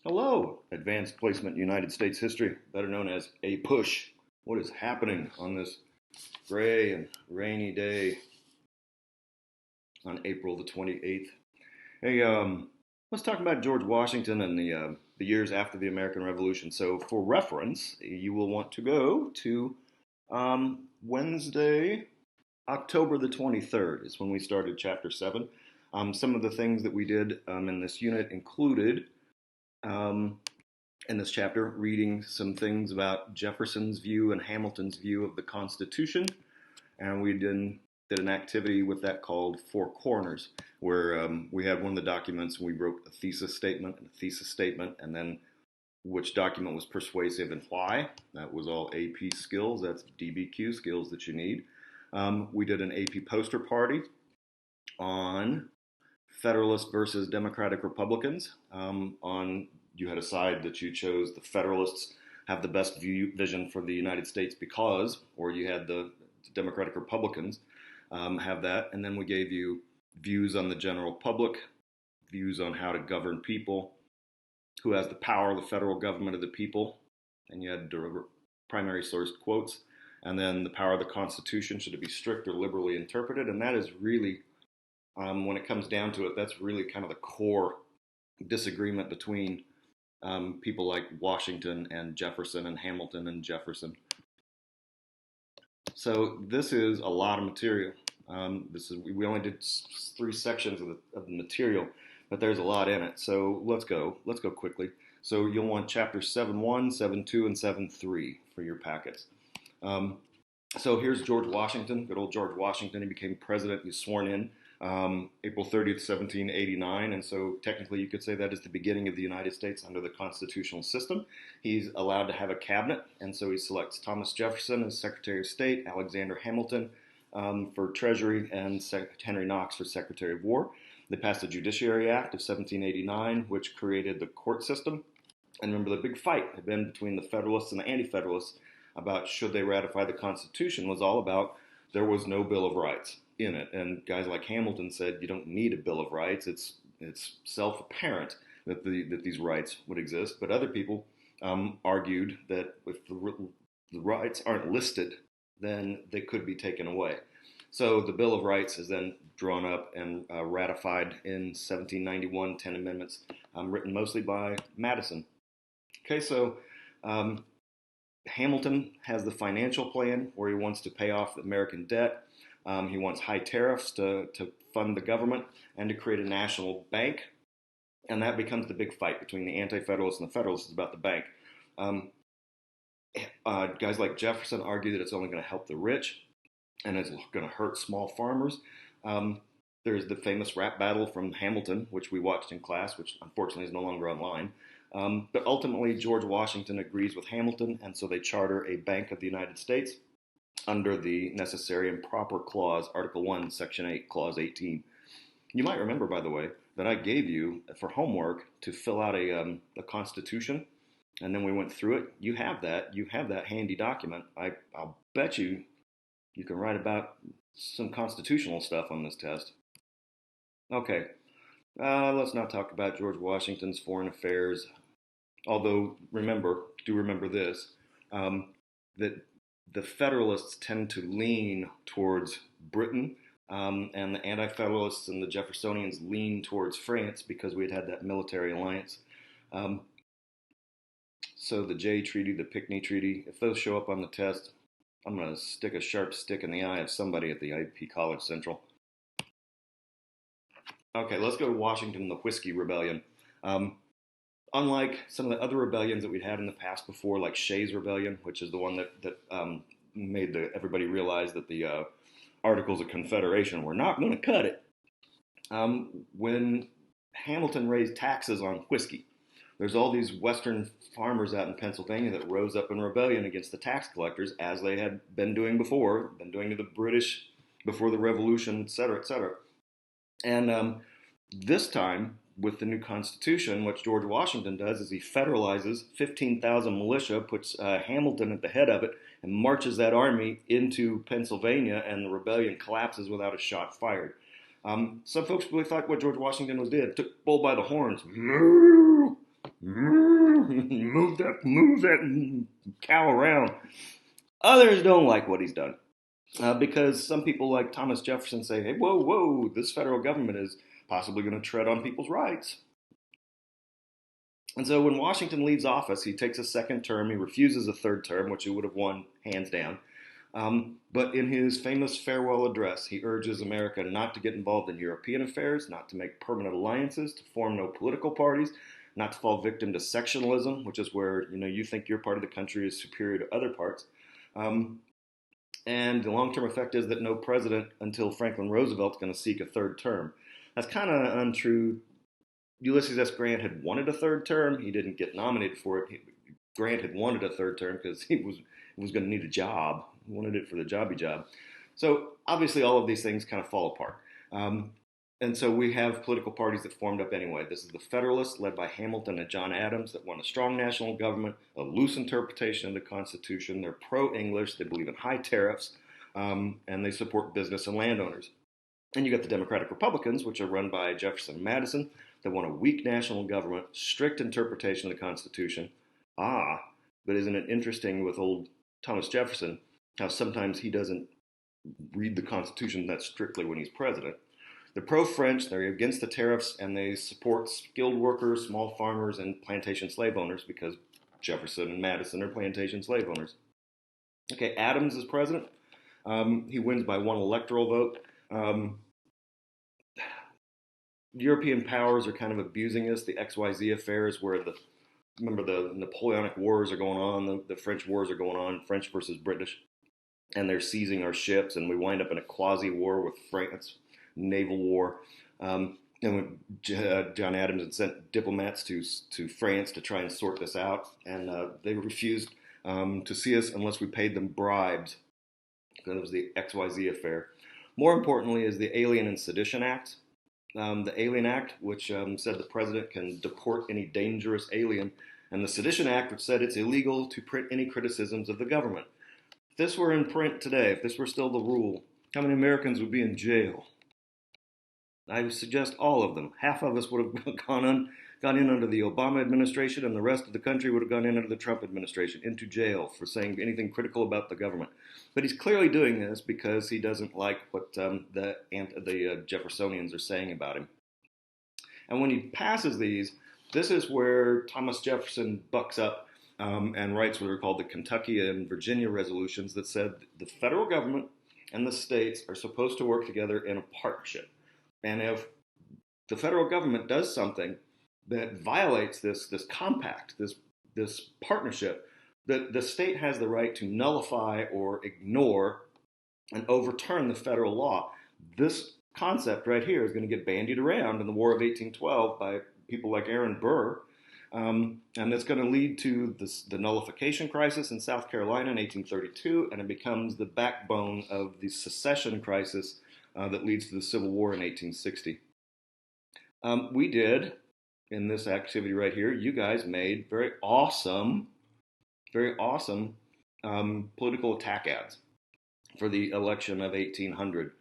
Hello, Advanced Placement United States History, better known as APUSH. What is happening on this gray and rainy day on April the 28th? Hey, let's talk about George Washington and the years after the American Revolution. So, for reference, you will want to go to Wednesday, October the 23rd, is when we started Chapter 7. Some of the things that we did in this unit included um, in this chapter, reading some things about Jefferson's view and Hamilton's view of the Constitution. And we did an activity with that called Four Corners, where we had one of the documents and we wrote a thesis statement and a thesis statement, and then which document was persuasive and why. That was all AP skills. That's DBQ skills that you need. We did an AP poster party on Federalists versus Democratic Republicans. On you had a side that you chose the Federalists have the best vision for the United States because, or you had the Democratic Republicans have that, and then we gave you views on the general public, views on how to govern people, who has the power, the federal government of the people, and you had primary sourced quotes, and then the power of the Constitution, should it be strict or liberally interpreted, and that is really when it comes down to it, that's really kind of the core disagreement between people like Washington and Jefferson and Hamilton and Jefferson. So this is a lot of material. This is we only did three sections of the material, but there's a lot in it. So let's go quickly. So you'll want chapter 7.1, 7.2, and 7.3 for your packets. So here's George Washington, good old George Washington. He became president. He was sworn in April 30th, 1789, and so technically you could say that is the beginning of the United States under the constitutional system. He's allowed to have a cabinet, and so he selects Thomas Jefferson as Secretary of State, Alexander Hamilton for Treasury, and Henry Knox for Secretary of War. They passed the Judiciary Act of 1789, which created the court system. And remember, the big fight had been between the Federalists and the Anti-Federalists about should they ratify the Constitution was all about there was no Bill of Rights in it. And guys like Hamilton said you don't need a Bill of Rights. It's self-apparent that these rights would exist. But other people argued that if the rights aren't listed, then they could be taken away. So the Bill of Rights is then drawn up and ratified in 1791, 10 amendments, written mostly by Madison. Okay, so Hamilton has the financial plan where he wants to pay off the American debt. He wants high tariffs to fund the government and to create a national bank. And that becomes the big fight between the Anti-Federalists and the Federalists about the bank. Guys like Jefferson argue that it's only going to help the rich and it's going to hurt small farmers. There's the famous rap battle from Hamilton, which we watched in class, which unfortunately is no longer online. But ultimately, George Washington agrees with Hamilton, and so they charter a Bank of the United States under the Necessary and Proper Clause, Article 1, Section 8, Clause 18. You might remember, by the way, that I gave you for homework to fill out a Constitution, and then we went through it. You have that. You have that handy document. I'll bet you can write about some constitutional stuff on this test. Okay, let's not talk about George Washington's foreign affairs. Although, do remember this, that the Federalists tend to lean towards Britain, and the Anti-Federalists and the Jeffersonians lean towards France because we had that military alliance. So the Jay Treaty, the Pinckney Treaty, if those show up on the test, I'm going to stick a sharp stick in the eye of somebody at the IP College Central. Okay, let's go to Washington and the Whiskey Rebellion. Unlike some of the other rebellions that we'd had in the past before, like Shays' Rebellion, which is the one that made everybody realize that the Articles of Confederation were not going to cut it. When Hamilton raised taxes on whiskey, there's all these Western farmers out in Pennsylvania that rose up in rebellion against the tax collectors, as they had been doing before, been doing to the British before the Revolution, et cetera, et cetera. And this time, with the new Constitution, what George Washington does is he federalizes 15,000 militia, puts Hamilton at the head of it, and marches that army into Pennsylvania, and the rebellion collapses without a shot fired. Some folks really thought what George Washington did, took bull by the horns. Move that cow around. Others don't like what he's done because some people like Thomas Jefferson say, hey, whoa, whoa, this federal government is possibly going to tread on people's rights. And so when Washington leaves office, he takes a second term. He refuses a third term, which he would have won hands down. But in his famous farewell address, he urges America not to get involved in European affairs, not to make permanent alliances, to form no political parties, not to fall victim to sectionalism, which is where you think your part of the country is superior to other parts. And the long-term effect is that no president until Franklin Roosevelt's going to seek a third term. That's kind of untrue. Ulysses S. Grant had wanted a third term. He didn't get nominated for it. Grant had wanted a third term because he was going to need a job. He wanted it for the jobby job. So obviously all of these things kind of fall apart. And so we have political parties that formed up anyway. This is the Federalists, led by Hamilton and John Adams, that want a strong national government, a loose interpretation of the Constitution. They're pro-English. They believe in high tariffs, and they support business and landowners. And you got the Democratic Republicans, which are run by Jefferson and Madison, that want a weak national government, strict interpretation of the Constitution. But isn't it interesting with old Thomas Jefferson how sometimes he doesn't read the Constitution that strictly when he's president? They're pro-French, they're against the tariffs, and they support skilled workers, small farmers, and plantation slave owners because Jefferson and Madison are plantation slave owners. Okay, Adams is president. He wins by one electoral vote. European powers are kind of abusing this. The XYZ affair is where remember the Napoleonic Wars are going on, the French Wars are going on, French versus British, and they're seizing our ships, and we wind up in a quasi-war with France, naval war. And when John Adams had sent diplomats to France to try and sort this out, and they refused to see us unless we paid them bribes. Because it was the XYZ affair. More importantly is the Alien and Sedition Act. The Alien Act, which said the president can deport any dangerous alien, and the Sedition Act, which said it's illegal to print any criticisms of the government. If this were in print today, if this were still the rule, how many Americans would be in jail? I would suggest all of them. Half of us would have gone in under the Obama administration, and the rest of the country would have gone in under the Trump administration, into jail for saying anything critical about the government. But he's clearly doing this because he doesn't like what the Jeffersonians are saying about him. And when he passes these, this is where Thomas Jefferson bucks up and writes what are called the Kentucky and Virginia resolutions that said the federal government and the states are supposed to work together in a partnership. And if the federal government does something that violates this compact, this partnership, the state has the right to nullify or ignore and overturn the federal law. This concept right here is going to get bandied around in the War of 1812 by people like Aaron Burr, and it's going to lead to the nullification crisis in South Carolina in 1832, and it becomes the backbone of the secession crisis that leads to the Civil War in 1860. We did, in this activity right here, you guys made very awesome political attack ads for the election of 1800.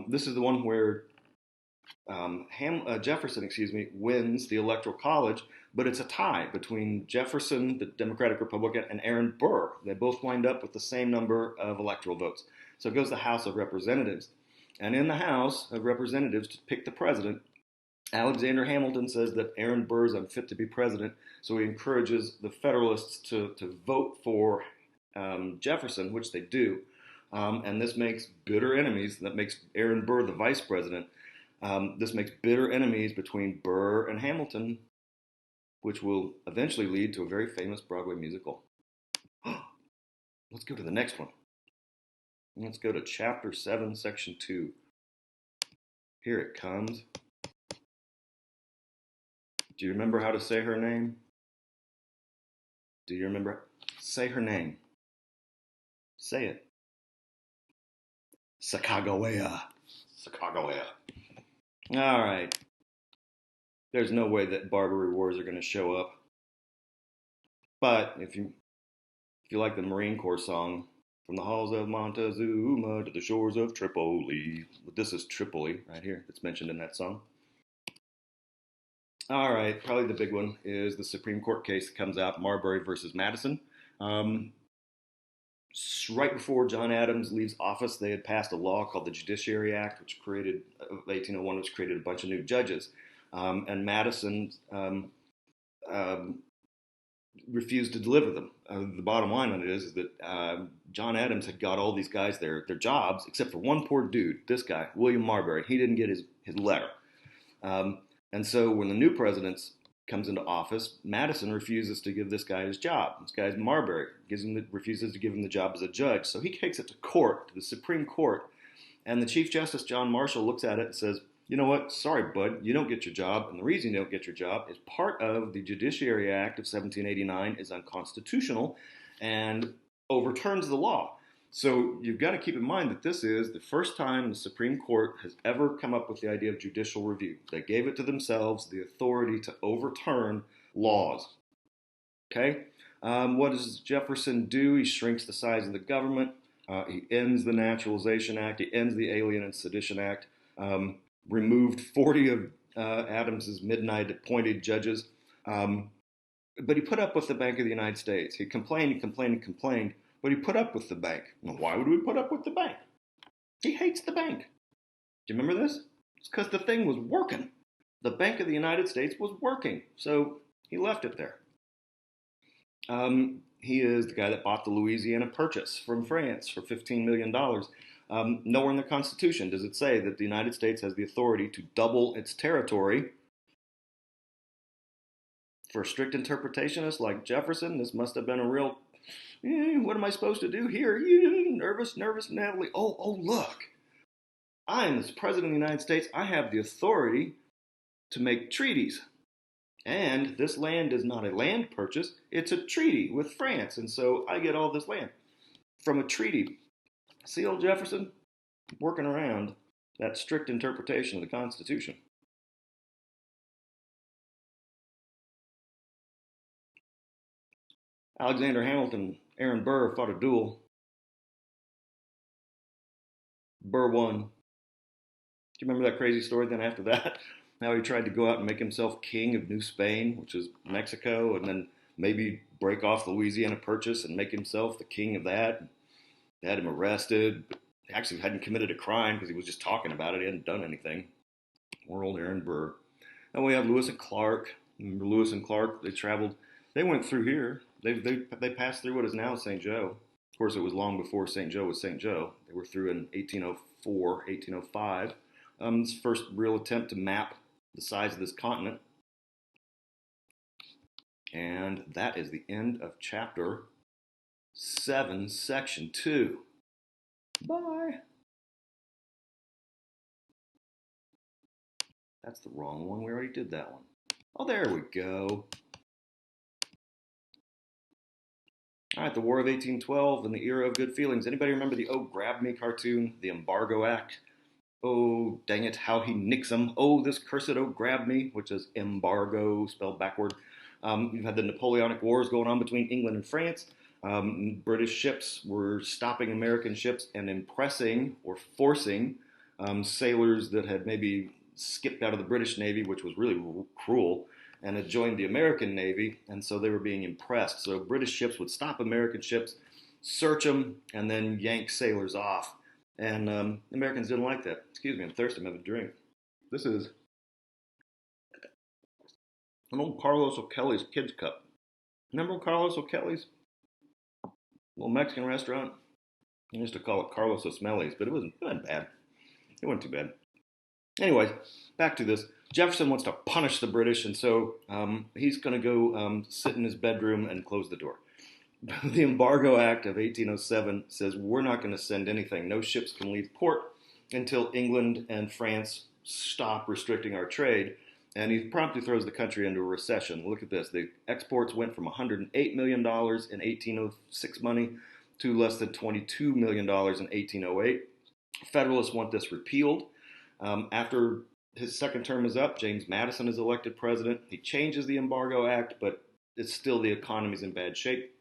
This is the one where Jefferson, wins the Electoral College, but it's a tie between Jefferson, the Democratic Republican, and Aaron Burr. They both wind up with the same number of electoral votes. So it goes to the House of Representatives. And in the House of Representatives, to pick the president, Alexander Hamilton says that Aaron Burr is unfit to be president, so he encourages the Federalists to vote for Jefferson, which they do. And this makes bitter enemies. That makes Aaron Burr the vice president. This makes bitter enemies between Burr and Hamilton, which will eventually lead to a very famous Broadway musical. Let's go to the next one. Let's go to Chapter 7, Section 2. Here it comes. Do you remember how to say her name? Do you remember? Say her name. Say it. Sacagawea. Sacagawea. All right. There's no way that Barbary Wars are going to show up. But if you like the Marine Corps song, from the halls of Montezuma to the shores of Tripoli. This is Tripoli right here. It's mentioned in that song. All right, probably the big one is the Supreme Court case that comes out, Marbury versus Madison. Um, right before John Adams leaves office, they had passed a law called the Judiciary Act, which created, of 1801, which created a bunch of new judges. And Madison um, refused to deliver them. The bottom line on it is that John Adams had got all these guys their jobs, except for one poor dude, this guy, William Marbury. He didn't get his letter. Um, and so when the new president comes into office, Madison refuses to give this guy his job. This guy's Marbury refuses to give him the job as a judge. So he takes it to court, to the Supreme Court, and the Chief Justice, John Marshall, looks at it and says, you know what, sorry, bud, you don't get your job. And the reason you don't get your job is part of the Judiciary Act of 1789 is unconstitutional and overturns the law. So you've got to keep in mind that this is the first time the Supreme Court has ever come up with the idea of judicial review. They gave it to themselves the authority to overturn laws. Okay? What does Jefferson do? He shrinks the size of the government. He ends the Naturalization Act. He ends the Alien and Sedition Act. Removed 40 of Adams's midnight appointed judges. But he put up with the Bank of the United States. He complained, but he put up with the bank. Now, why would we put up with the bank? He hates the bank. Do you remember this? It's because the thing was working. The Bank of the United States was working, so he left it there. He is the guy that bought the Louisiana Purchase from France for $15 million. Nowhere in the Constitution does it say that the United States has the authority to double its territory. For strict interpretationists like Jefferson, this must have been a real, what am I supposed to do here? Nervous, Natalie. Oh, look. I am the President of the United States. I have the authority to make treaties. And this land is not a land purchase, it's a treaty with France. And so I get all this land from a treaty. See, old Jefferson working around that strict interpretation of the Constitution. Alexander Hamilton, Aaron Burr fought a duel. Burr won. Do you remember that crazy story then after that? How he tried to go out and make himself king of New Spain, which is Mexico, and then maybe break off the Louisiana Purchase and make himself the king of that. They had him arrested. He actually hadn't committed a crime because he was just talking about it. He hadn't done anything. Poor old Aaron Burr. Then we have Lewis and Clark. Remember Lewis and Clark? They traveled. They went through here. They passed through what is now St. Joe. Of course, it was long before St. Joe was St. Joe. They were through in 1804, 1805. It's the first real attempt to map the size of this continent. And that is the end of chapter 7, section 2. Bye. That's the wrong one. We already did that one. Oh, there we go. All right, the War of 1812 and the Era of Good Feelings. Anybody remember the Oh Grab Me cartoon, the Embargo Act? Oh, dang it, how he nicks them. Oh, this cursed oh grab me, which is embargo spelled backward. You've had the Napoleonic Wars going on between England and France. British ships were stopping American ships and impressing or forcing sailors that had maybe skipped out of the British Navy, which was really cruel, and had joined the American Navy, and so they were being impressed. So British ships would stop American ships, search them, and then yank sailors off. And Americans didn't like that. Excuse me, I'm thirsty. I'm having a drink. This is an old Carlos O'Kelly's Kids Cup. Remember Carlos O'Kelly's? Little Mexican restaurant. I used to call it Carlos O'Smelly's, but it wasn't bad. It wasn't too bad. Anyways, back to this. Jefferson wants to punish the British, and so he's going to go sit in his bedroom and close the door. The Embargo Act of 1807 says we're not going to send anything. No ships can leave port until England and France stop restricting our trade. And he promptly throws the country into a recession. Look at this. The exports went from $108 million in 1806 money to less than $22 million in 1808. Federalists want this repealed. After his second term is up, James Madison is elected president. He changes the Embargo Act, but it's still the economy's in bad shape.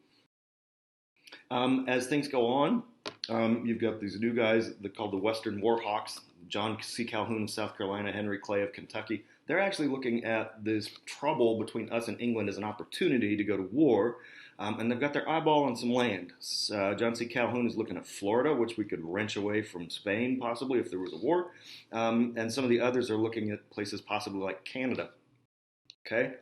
As things go on, you've got these new guys called the Western War Hawks, John C. Calhoun of South Carolina, Henry Clay of Kentucky. they're actually looking at this trouble between us and England as an opportunity to go to war. And they've got their eyeball on some land. John C. Calhoun is looking at Florida, which we could wrench away from Spain, possibly, if there was a war. And some of the others are looking at places possibly like Canada. Okay?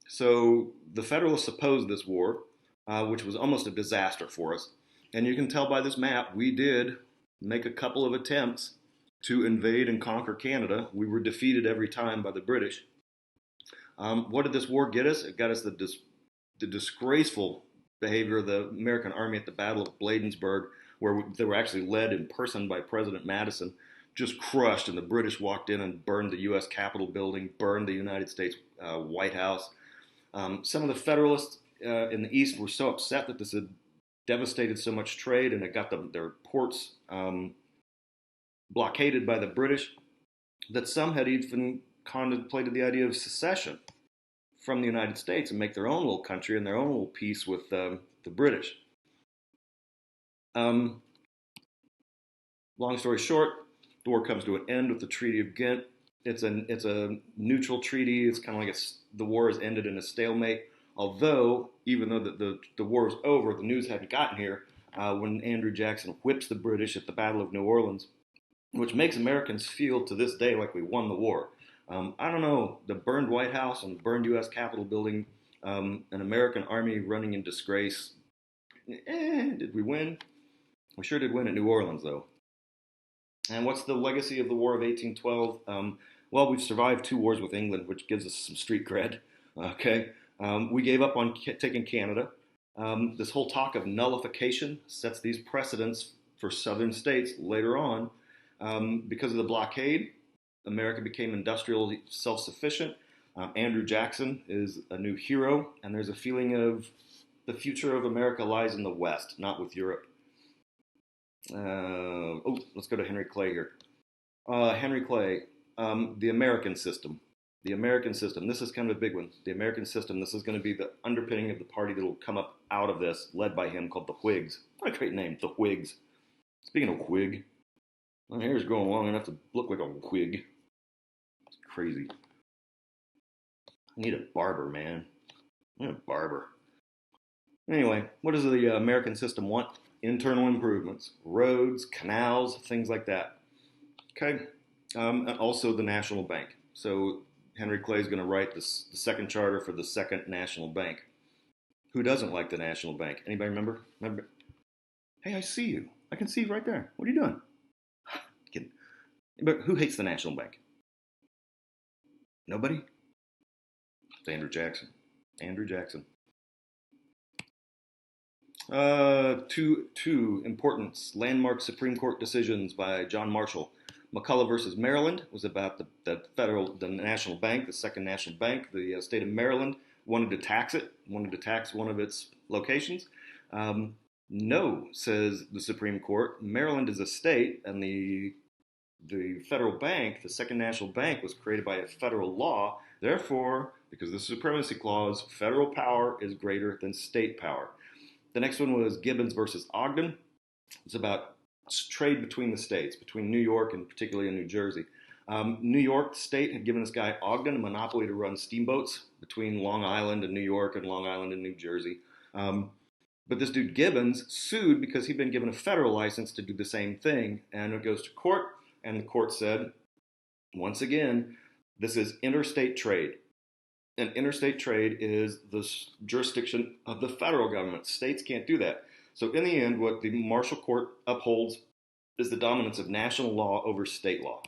So the Federalists opposed this war, which was almost a disaster for us. And you can tell by this map, we did make a couple of attempts to invade and conquer Canada. We were defeated every time by the British. What did this war get us? It got us the disgraceful behavior of the American army at the Battle of Bladensburg, where they were actually led in person by President Madison, just crushed, and the British walked in and burned the U.S. Capitol building, burned the United States White House. Some of the Federalists in the East were so upset that this had devastated so much trade and it got their ports blockaded by the British that some had even contemplated the idea of secession from the United States and make their own little country and their own little peace with the British. Long story short, the war comes to an end with the Treaty of Ghent. It's a neutral treaty. It's kind of like the war has ended in a stalemate. Although, even though the war was over, the news hadn't gotten here when Andrew Jackson whips the British at the Battle of New Orleans, which makes Americans feel to this day like we won the war. I don't know, the burned White House and the burned U.S. Capitol building, an American army running in disgrace. Did we win? We sure did win at New Orleans, though. And what's the legacy of the War of 1812? Well, we've survived 2 wars with England, which gives us some street cred. Okay, we gave up on taking Canada. This whole talk of nullification sets these precedents for southern states later on. Because of the blockade, America became industrially self-sufficient. Andrew Jackson is a new hero, and there's a feeling of the future of America lies in the West, not with Europe. Let's go to Henry Clay here. Henry Clay, the American system. The American system. This is kind of a big one. The American system. This is going to be the underpinning of the party that will come up out of this, led by him, called the Whigs. What a great name, the Whigs. Speaking of Whig, my hair's growing long enough to look like a Whig. It's crazy. I need a barber, man. I need a barber. Anyway, what does the American system want? Internal improvements, roads, canals, things like that. Okay, and also the National Bank. So Henry Clay is going to write the second charter for the Second National Bank. Who doesn't like the National Bank? Anybody remember? Hey, I see you. I can see you right there. What are you doing? But who hates the National Bank? Nobody? It's Andrew Jackson. Andrew Jackson. Two important landmark Supreme Court decisions by John Marshall. McCulloch versus Maryland was about the National Bank, the Second National Bank. The state of Maryland wanted to tax it, wanted to tax one of its locations. No, says the Supreme Court. Maryland is a state, and the federal bank, the Second National Bank, was created by a federal law. Therefore, because of the Supremacy Clause, federal power is greater than state power. The next one was Gibbons versus Ogden. It's about trade between the states, between New York and particularly in New Jersey. New York State had given this guy Ogden a monopoly to run steamboats between Long Island and New York and Long Island and New Jersey. But this dude Gibbons sued because he'd been given a federal license to do the same thing. And it goes to court, and the court said, once again, this is interstate trade. And interstate trade is the jurisdiction of the federal government. States can't do that. So in the end, what the Marshall Court upholds is the dominance of national law over state law.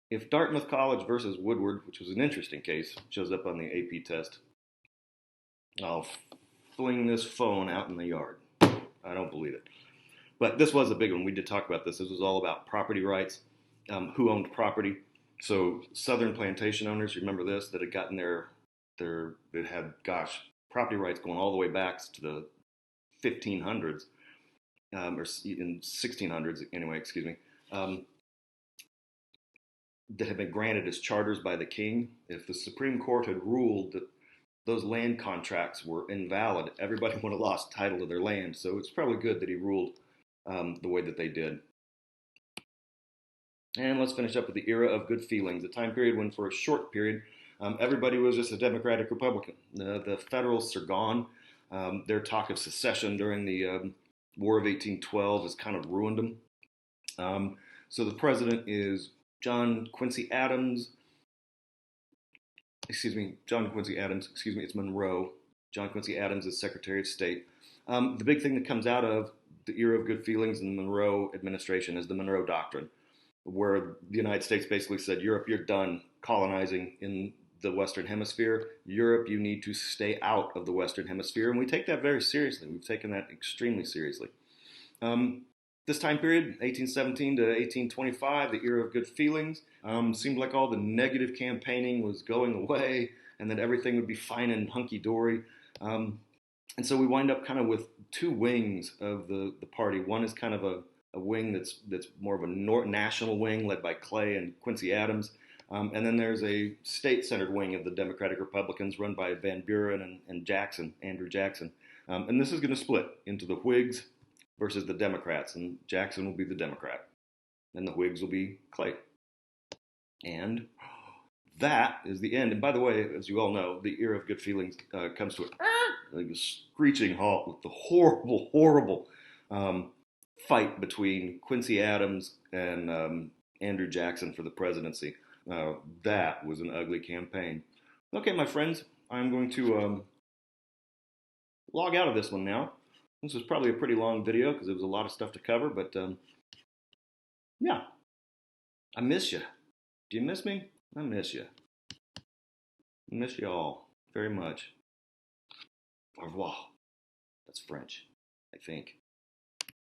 If Dartmouth College versus Woodward, which was an interesting case, shows up on the AP test, I'll fling this phone out in the yard. I don't believe it. But this was a big one. We did talk about this. This was all about property rights, who owned property. So southern plantation owners, you remember this, that had gotten that had, property rights going all the way back to the 1500s, or in 1600s anyway, excuse me, that had been granted as charters by the king. If the Supreme Court had ruled that those land contracts were invalid, everybody would have lost title to their land. So it's probably good that he ruled the way that they did. And let's finish up with the era of good feelings, a time period when, for a short period, everybody was just a Democratic Republican. The Federalists are gone. Their talk of secession during the War of 1812 has kind of ruined them. So the president is John Quincy Adams. John Quincy Adams. It's Monroe. John Quincy Adams is Secretary of State. The big thing that comes out of the era of good feelings in the Monroe administration is the Monroe Doctrine, where the United States basically said, Europe, you're done colonizing in the Western Hemisphere. Europe, you need to stay out of the Western Hemisphere. And we take that very seriously. We've taken that extremely seriously. This time period, 1817 to 1825, the era of good feelings, seemed like all the negative campaigning was going away and that everything would be fine and hunky-dory. And so we wind up kind of with two wings of the party. One is kind of a wing that's more of a national wing led by Clay and Quincy Adams. And then there's a state-centered wing of the Democratic Republicans run by Van Buren and Jackson, Andrew Jackson. And this is going to split into the Whigs versus the Democrats, and Jackson will be the Democrat, and the Whigs will be Clay. And that is the end. And by the way, as you all know, the era of good feelings comes to a screeching halt with the horrible, horrible fight between Quincy Adams and Andrew Jackson for the presidency. That was an ugly campaign. Okay, my friends, I'm going to log out of this one now. This was probably a pretty long video because there was a lot of stuff to cover, but yeah, I miss you. Do you miss me? I miss you. I miss you all very much. Au revoir. That's French, I think.